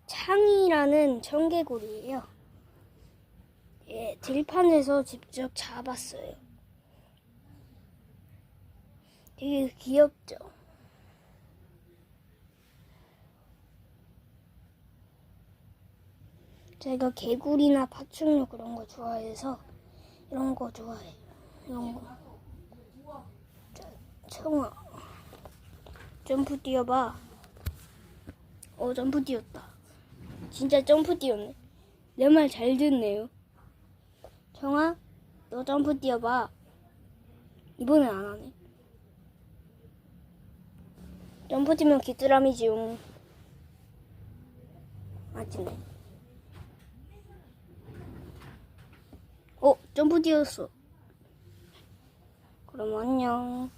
창이라는 청개구리예요. 예, 들판에서 직접 잡았어요. 되게 귀엽죠? 제가 개구리나 파충류 그런 거 좋아해서 이런 거 좋아해요. 이런 거. 자, 청아. 점프 뛰어봐. 점프 뛰었다. 진짜 점프 뛰었네. 내 말 잘 듣네요. 청아, 너 점프 뛰어봐. 이번엔 안 하네. 점프 뛰면 귀뚜라미지용. 맞네. 점프 뛰었어. 그럼 안녕.